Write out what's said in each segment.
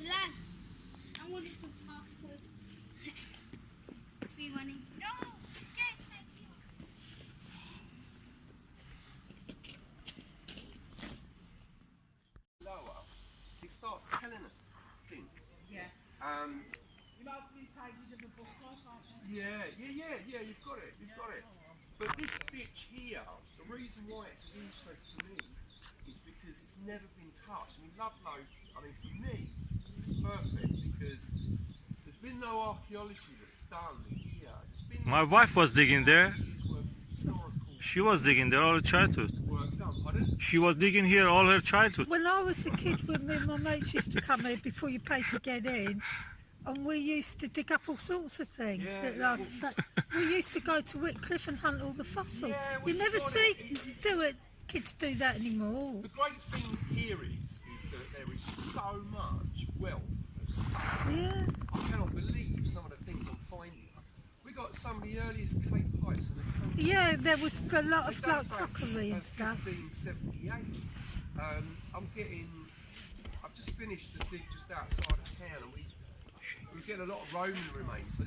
Lan, I wanted some password. We running. No, it's dead. Thank you. Lower, it starts telling us things. Yeah. You know, 3 pages of the book. Yeah, you've got it. But this ditch here, the reason why it's of interest for me is because it's never been touched. I mean, Ludlow, for me, it's perfect because there's been no archaeology that's done here. My wife was digging there. Historical She was digging there all her childhood. work done. Pardon? She was digging here all her childhood. When I was a kid, when me and my mates used to come here before you pay to get in, and we used to dig up all sorts of things. Yeah, We used to go to Whitcliffe and hunt all the fossils. Yeah, You we've never got see kids do that anymore. The great thing here is that there is so much wealth of stuff. Yeah. I cannot believe some of the things I'm finding. We got some of the earliest clay pipes in the country. Yeah, there was a lot They of date like back to, crockery and stuff. 1578. I've just finished the dig just outside of town, and we get a lot of Roman remains. So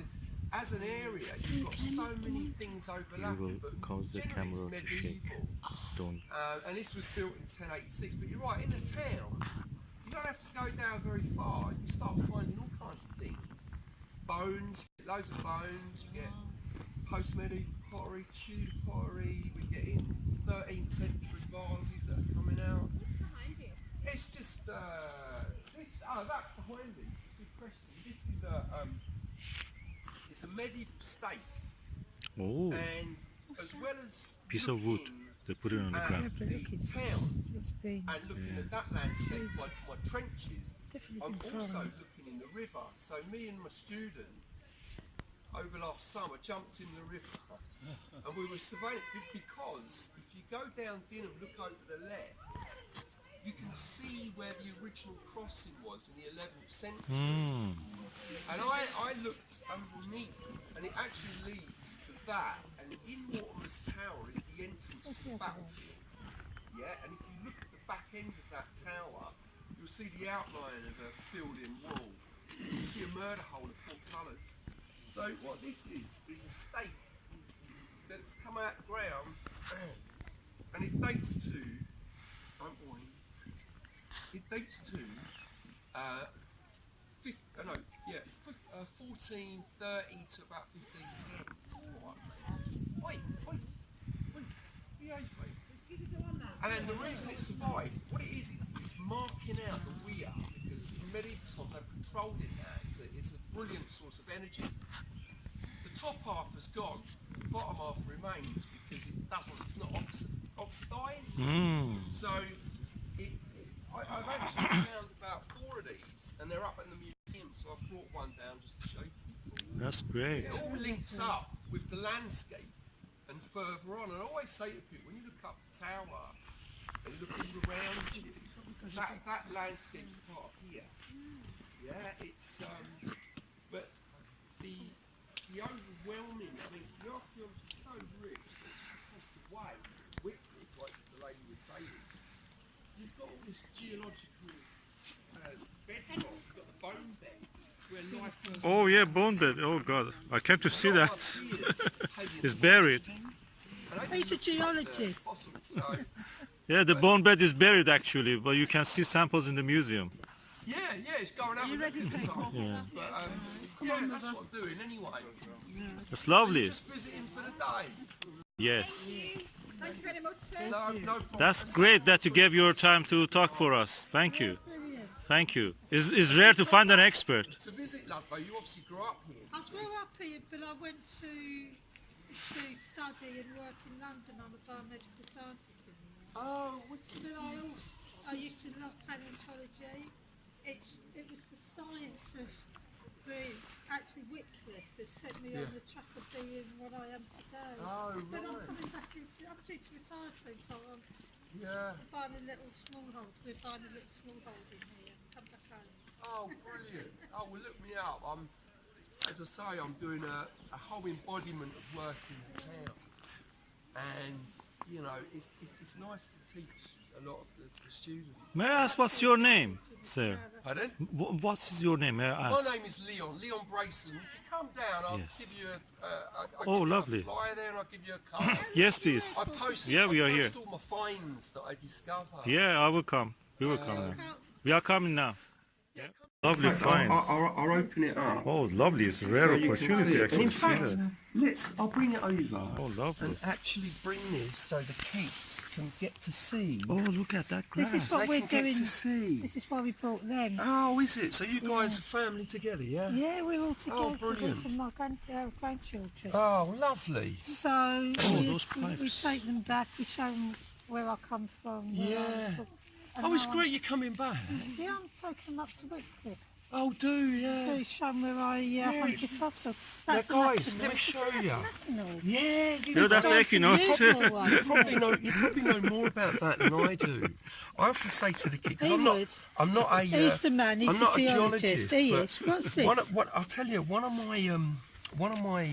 as an area, you've got so many things overlapping, but cause the generally camera it's to shake. medieval. Don't. And this was built in 1086. But you're right, in the town, you don't have to go down very far. You start finding all kinds of things. Bones, loads of bones. You get post-medieval pottery, Tudor pottery. We're getting 13th century vases that are coming out. It's just that behind me. Good question. This is it's a medieval stake, Oh, and as well as piece of wood. They put it on the at ground. the town It's been and looking at that landscape, like my trenches, definitely I'm been also trying. looking in the river. So me and my students over last summer jumped in the river and we were surveying because if you go down Dinham, look over the left, you can see where the original crossing was in the 11th century. And I looked underneath and it actually leads to that, and in Mortimer's Tower is the entrance to the battlefield. Yeah, and if you look at the back end of that tower, you'll see the outline of a filled-in wall. You see a murder hole of portcullis. So what this is a stake that's come out of the ground, and it dates to, 1430 to about 1510. Wait, behave, mate. And then the reason it survived, what it is, it's marking out the weir, because in medieval times they've controlled it now. It's a brilliant source of energy. The top half has gone, the bottom half remains because it's not oxidised. So I've actually found about 4 of these, and they're up in the museum, so I brought one down just to show people. That's great. It all links up with the landscape and further on. And I always say to people, when you look up the tower and look all around you, that landscape's part of here. Yeah, it's but the overwhelming, I mean, the archaeology is so rich that just across the way, Whitcliffe, like the lady was saying, you've got all this geological bedrock, you've got the bone bed, where life first Oh yeah, bone bed. Oh God, I came to see that. It's buried. He's a geologist. Yeah, the bone bed is buried actually, but you can see samples in the museum. Yeah, it's going up. Yeah. But yeah, that's what I'm doing anyway. It's lovely. Just visiting for the day. Yes. Thank you very much, sir. No problem. That's great that you gave your time to talk for us. Thank you. Thank you. It's rare to find an expert. To visit Ludlow, you obviously grew up here. I grew up here, but I went to study and work in London. I'm a biomedical scientist in here. Oh, But I used to love paleontology. It was the science of Whitcliffe that set me on the track of being what I am today. Oh, But I'm right. coming back into, I'm due to retire soon, so I'm buying a little smallhold. We're buying a little smallhold in here. Come back home. Oh, brilliant. Oh, well, look me up. As I say, I'm doing a whole embodiment of work in town. And, you know, it's nice to teach a lot of the students. May I ask what's your name, sir? Pardon? What's your name? May I ask? My name is Leon Bracelin. If you come down, I'll Yes. give you Oh, give you lovely. a flyer there and I'll give you a card. Yes, please. I post, Yeah, we I are here. post all my finds that I discover. Yeah, I will come. We will come. Now. We are coming now. Yeah. Lovely finds. I'll open it up. Oh, lovely. It's a rare opportunity And actually in to see fact, that. I'll bring it over Oh, lovely. and actually bring this so the kids can get to see. Oh, look at that This grass. is what They we're can get doing. to see. This is why we brought them. Oh, is it? So you guys are family together, yeah? Yeah, we're all together. brilliant. These are my grandchildren. Oh, lovely. So those we pipes. take them back. We show them where I come from. where Yeah. I'm from, and Oh, it's how great you're coming back. Yeah, I'm taking them up to Wycliffe. Oh, do, yeah. So show them where I hunted fossils. Now, That's guys, an let me Akinol. show That's you. an Akinol. Yeah, Yeah, that's Equinox. Beautiful one. You probably know more about that than I do. I often say to the kids, because He I'm would. not a, He's the man. He's I'm not a a geologist. geologist. He but is. What's this? I'll tell you, one of my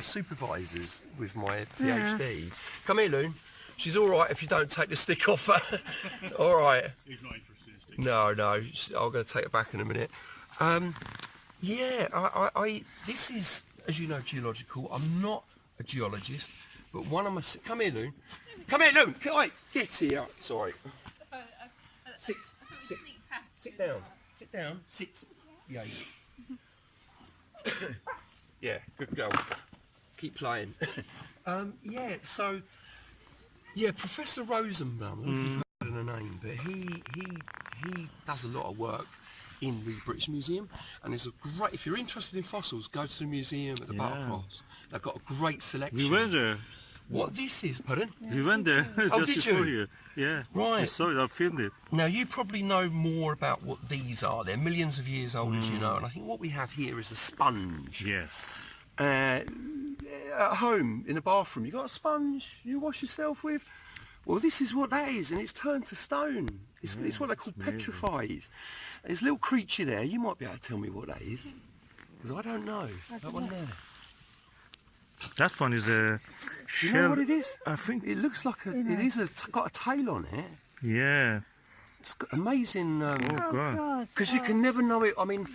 supervisors with my PhD. Come here, Loon. She's all right if you don't take the stick off her. All right. He's not interested in sticks. No, I'm going to take it back in a minute. Yeah, I this is, as you know, geological. I'm not a geologist, but one of my... Come here, Loon. Come here, Loon. Wait, get here. Sorry. Sit. Sit down. Sit down. Sit. Yeah. Yeah, good girl. Keep playing. Yeah, so... Yeah, Professor Rosenbaum, I don't know if you've heard of the name, but he does a lot of work in the British Museum, and there's a great, if you're interested in fossils, go to the museum at the Buttercross. They've got a great selection. We went there. What this is, pardon? We went there just did before you? here. Yeah. Right. I saw it. I filmed it. Now you probably know more about what these are. They're millions of years old, as you know, and I think what we have here is a sponge. Yes. At home, in the bathroom, you got a sponge you wash yourself with? Well, this is what that is, and it's turned to stone. It's what they call petrified. There's a little creature there. You might be able to tell me what that is, because I don't know. That one there. That one is a Do you shell. know what it is? I think. It looks like a. It is got a tail on it. Yeah. It's got amazing. Oh God. God. Because you can never know it. I mean,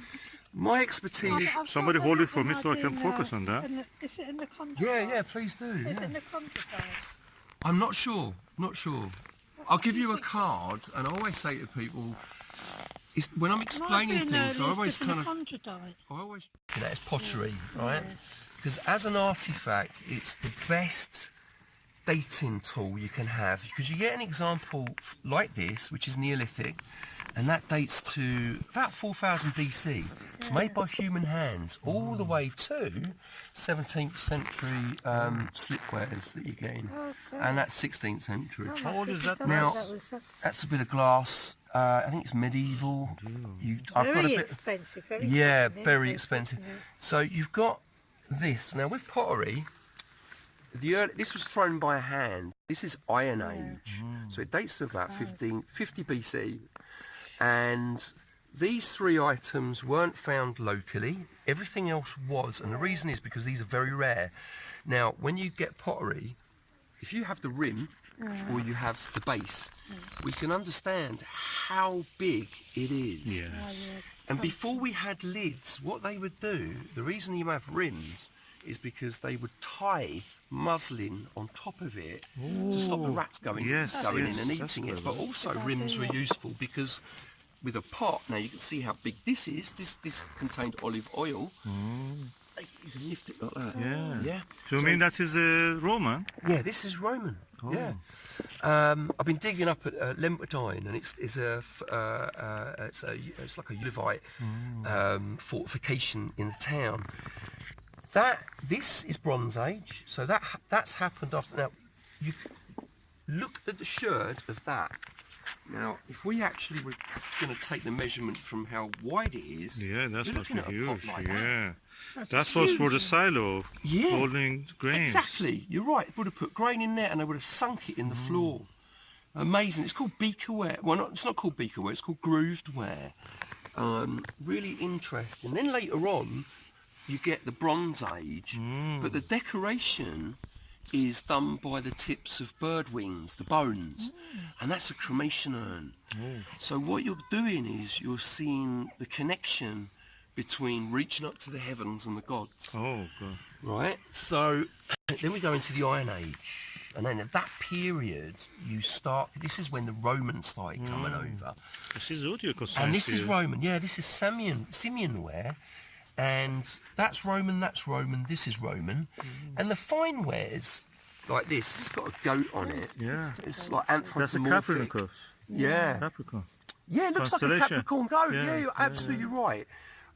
my expertise. I've Somebody got hold that it for me when so I do can focus on that. Is it in the contract? Yeah, please do. Is it Yeah. in the contract? I'm not sure. Not sure. I'll give you a card, and I always say to people, when I'm explaining things, I always kind of. I always. That is pottery, right? Because as an artifact, it's the best dating tool you can have, because you get an example like this, which is Neolithic, and that dates to about 4000 BC. It's made by human hands, all the way to 17th century slipwares that you're getting, and that's 16th century. How old is that Now, that's a bit of glass. I think it's medieval. I've got a Very bit. expensive. Yeah, very expensive. So you've got this. Now with pottery, this was thrown by hand. This is Iron Age, so it dates to about 50 BC. And these three items weren't found locally. Everything else was, and the reason is because these are very rare. Now, when you get pottery, if you have the rim or you have the base, we can understand how big it is. Yeah. And before we had lids, what they would do, the reason you have rims is because they would tie muslin on top of it to stop the rats going in and that's eating it. But clever. also rims were useful because with a pot, now you can see how big this is. This contained olive oil. You can lift it like that. Yeah. Yeah. So you mean that is Roman? Yeah, this is Roman. Yeah. I've been digging up at Lemperdine, and it's like a Ulevite fortification in the town. This is Bronze Age, so that's happened after. Now, you look at the sherd of that. Now, if we actually were going to take the measurement from how wide it is, Yeah, that you're must be looking at a pot huge. like Yeah. that. That was for the silo, Yeah. holding grains. Exactly, you're right. They would have put grain in there and they would have sunk it in the floor. Amazing. It's called beakerware. Well, it's not called beakerware, it's called grooved ware. Really interesting. Then later on, you get the Bronze Age, but the decoration is done by the tips of bird wings, the bones, and that's a cremation urn. So what you're doing is you're seeing the connection between reaching up to the heavens and the gods. Oh, God. Right? So then we go into the Iron Age, and then at that period you start, this is when the Romans started coming over. This is Zodiacal signs And this is here. Roman, yeah, this is Simeon ware, and that's Roman, this is Roman. And the fine wares, like this, it's got a goat on it. Yeah. It's like That's a anthropomorphic. Capricorn. Yeah. Capricorn. Yeah, it looks like a Constellation. Capricorn goat. Yeah, Yeah, you're yeah, absolutely right.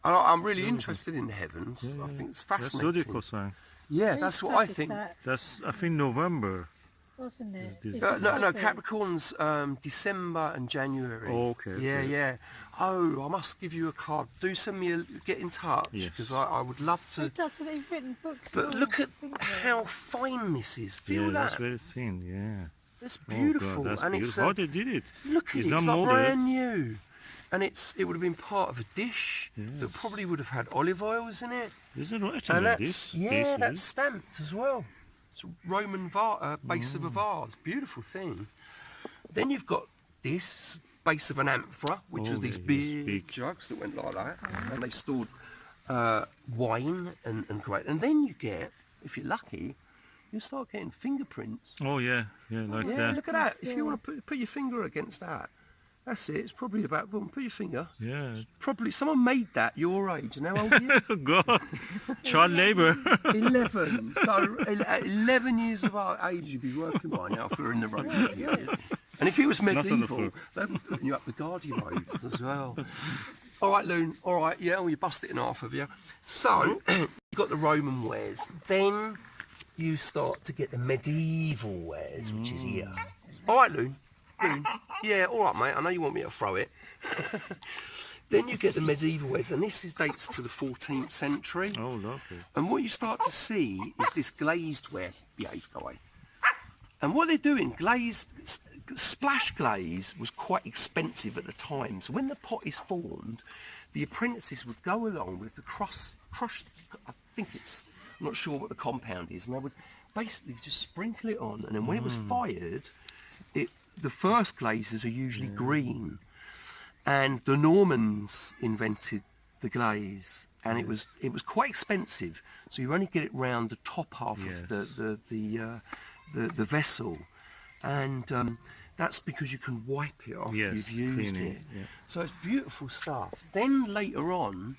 And I'm really interested in the heavens. I think it's That's fascinating. Zodiacal sign. Yeah, that's what I think. That's, I think, November. Wasn't it? This- No, Capricorn's December and January. Oh, okay, Yeah, okay. yeah. Oh, I must give you a card. Do send me get in touch, Yes. because I would love to. It doesn't. He's written books. But on look it, at I think how fine this is. Feel Yeah, that? that's very thin, yeah. It's Oh, beautiful, God, that's and beautiful. How they did it? look at It's it. not It's like molded. brand new, and it would have been part of a dish that Yes. probably would have had olive oils in it. Is it written And like that's, this? yeah, This that's is? stamped as well. It's a Roman base of a vase, beautiful thing. Then you've got this base of an amphora, which Oh, was these yeah, yes, big, big. jugs that went like that, and they stored wine and great. And then you get, if you're lucky, you start getting fingerprints. Oh, yeah, yeah, like Yeah, that. look at that. If you want to put your finger against that, that's it. It's probably about, boom, put your finger. Yeah. Probably someone made that your age, and how old are you? Oh, God. Child labor. 11. So at 11 years of age, you'd be working by now if we were in the Roman period. And if it was on the medieval, floor. they'd be putting you up the Guardian Road as well. All right, Loon. All right, yeah, well, you bust it in half of you. So you've got the Roman wares. Then you start to get the medieval wares, which is here. All right, Loon. Loon. Yeah, all right, mate. I know you want me to throw it. Then you get the medieval wares, and this is dates to the 14th century. Oh, lovely. And what you start to see is this glazed ware. Behave, go away. And what they're doing, splash glaze was quite expensive at the time. So when the pot is formed, the apprentices would go along with the crushed, I think it's, I'm not sure what the compound is, and they would basically just sprinkle it on, and then when it was fired, the first glazes are usually green. And the Normans invented the glaze, and it was quite expensive. So you only get it round the top half of the vessel, and that's because you can wipe it off. Yes, You've used clean it. it, yeah. So it's beautiful stuff. Then later on,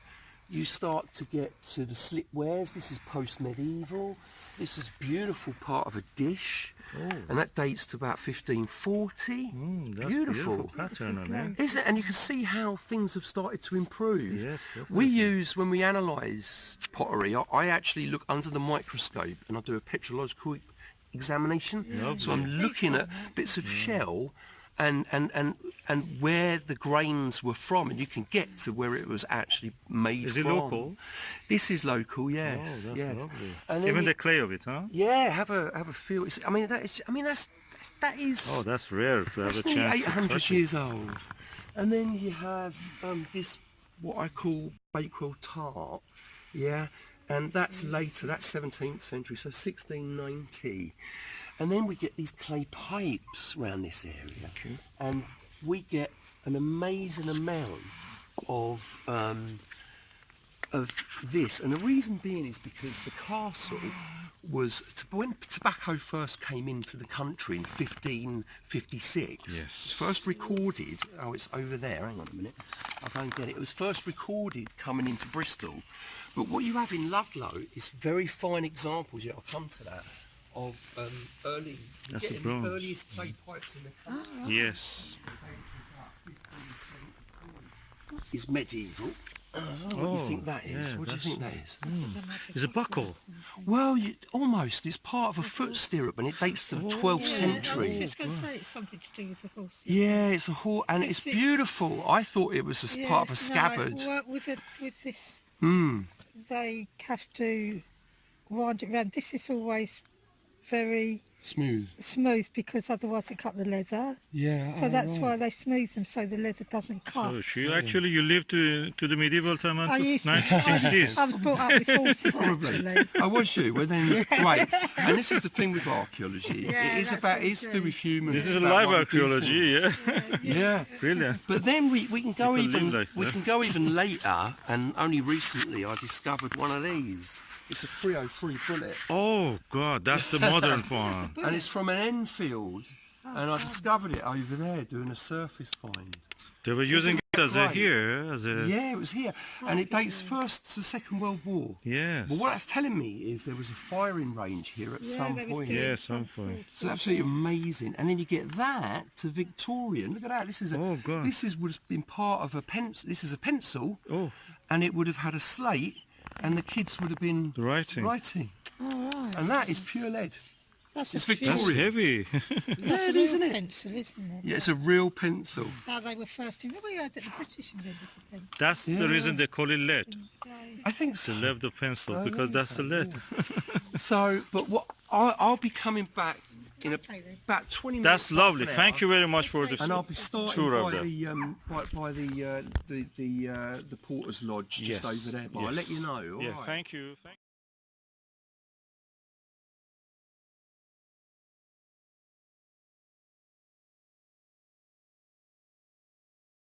you start to get to the slipwares. This is post-medieval. This is a beautiful part of a dish, and that dates to about 1540. That's beautiful. pattern on it. Isn't it? And you can see how things have started to improve. Yes, We use, when we analyse pottery, I actually look under the microscope and I do a petrological examination. So I'm looking at bits of shell and where the grains were from, and you can get to where it was actually made Is from. it local? This is local, Oh, yes. that's yes. lovely. And then Even you- the clay of it, huh? Yeah, have a feel. That is. Oh, that's rare to have a That's nearly chance to 800 touch it. years old. And then you have this, what I call Bakewell tart, yeah, and that's later, that's 17th century, so 1690. And then we get these clay pipes around this area, and we get an amazing amount of this, and the reason being is because the castle was, when tobacco first came into the country in 1556, Yes. it was first recorded, oh it's over there, hang on a minute, I'll go and get it, it was first recorded coming into Bristol, but what you have in Ludlow is very fine examples, yeah, I'll come to that, of early, That's getting the bronze. the earliest clay pipes in the country. Yes. Is medieval. What do you think that is? yeah, What do you that's- think that is? It's a buckle. Well, almost. It's part of a foot stirrup, and it dates to the 12th I was century. just going to say it's something to do with the horse. Yeah, it's a horse, and it's It's- beautiful. I thought it was a part of a scabbard. No, with this, Mm. they have to wind it round. This is always very Smooth. smooth because otherwise it cut the leather. Yeah. So that's why they smooth them so the leather doesn't cut. So you lived to the medieval time I until used to. 1960s. I was brought up with horses actually. I was you. Well then, great. And this is the thing with archaeology. Yeah, it is that's about. what we It's to do. do with humans. This is it's a about live what we do archaeology, things. yeah. Yeah. Brilliant. But then we can go You can even live like we that. can go even later, and only recently I discovered one of these. It's a 303 bullet, Oh God, that's the modern one. and it's from an Enfield, and I discovered it over there doing a surface find. They were using it as a great? here, as a Yeah, it was here, and it dates first to Second World War. yes. But what that's telling me is there was a firing range here at some they was point. doing Yeah, some some point. sort It's absolutely amazing, and then you get that to Victorian. Look at that. This is a. Oh, God. This is would have been part of a pencil. This is a pencil, Oh, and it would have had a slate, and the kids would have been writing. and that is pure lead. That's It's a few- That's Victorian. heavy. That's a it is, real isn't it? pencil, isn't it? Yeah, it's a real pencil. How they were first in. We heard that the British invented the pen. That's the reason they call it lead. I think so. The lead of pencil I because think that's so, the lead. So, but what I'll be coming back in Okay then. about 20 minutes. That's lovely. half an Thank hour, you very much for this. And I'll be starting tour of by that. the porter's lodge just Yes. over there. But I'll let Yes. you know. all Yeah, right? thank you.